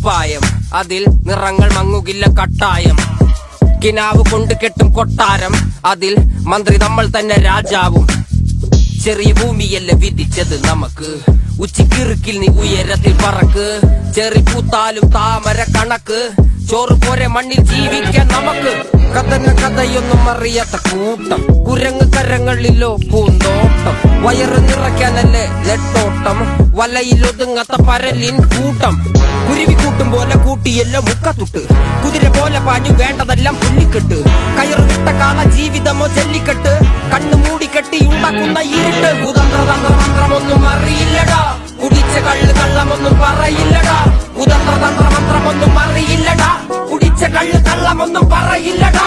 കുപ്പായം, അതിൽ നിറങ്ങൾ മങ്ങുകില്ല കട്ടായം. കിനാവ് കൊണ്ട് കെട്ടും കൊട്ടാരം, അതിൽ മന്ത്രി നമ്മൾ തന്നെ രാജാവും. ചെറിയ ഭൂമിയല്ല വിധിച്ചത് നമുക്ക്, ഉച്ചക്കിറുക്കിൽ നീ ഉയരത്തിൽ പറക്ക്. ചെറി പൂത്താലും താമര കണക്ക്, ചോറ് പോരെ മണ്ണിൽ ജീവിക്കാൻ നമുക്ക്. കഥയൊന്നും അറിയാത്ത കൂട്ടം, കുരങ്ങ് കരങ്ങളിലോ പൂന്തോട്ടം. വയറ് നിറയ്ക്കാനല്ലേ നെട്ടോട്ടം, വലയിലൊതുങ്ങാത്ത പരലിൻ കൂട്ടം. കുരുവി കൂട്ടും പോലെ കൂട്ടിയല്ലോ മുക്കത്തുട്ട്, കുതിര പോലെ പാഞ്ഞു വേണ്ടതെല്ലാം പുള്ളിക്കെട്ട്. കയറ് വിട്ട കാല ജീവിതമോ ജല്ലിക്കെട്ട്, കണ്ണു മൂടിക്കെട്ടി ഉണ്ടാക്കുന്ന ഇരുട്ട്. കുതന്ത്രതന്ത്രമന്ത്രമൊന്നും അറിയില്ലടാ, കുടിച്ച കള്ള് കള്ളമൊന്നും പറയില്ലടാ. കുതന്ത്രതന്ത്രമന്ത്രമൊന്നും അറിയില്ലടാ, കുടിച്ച കള്ള് കള്ളമൊന്നും പറയില്ലടാ.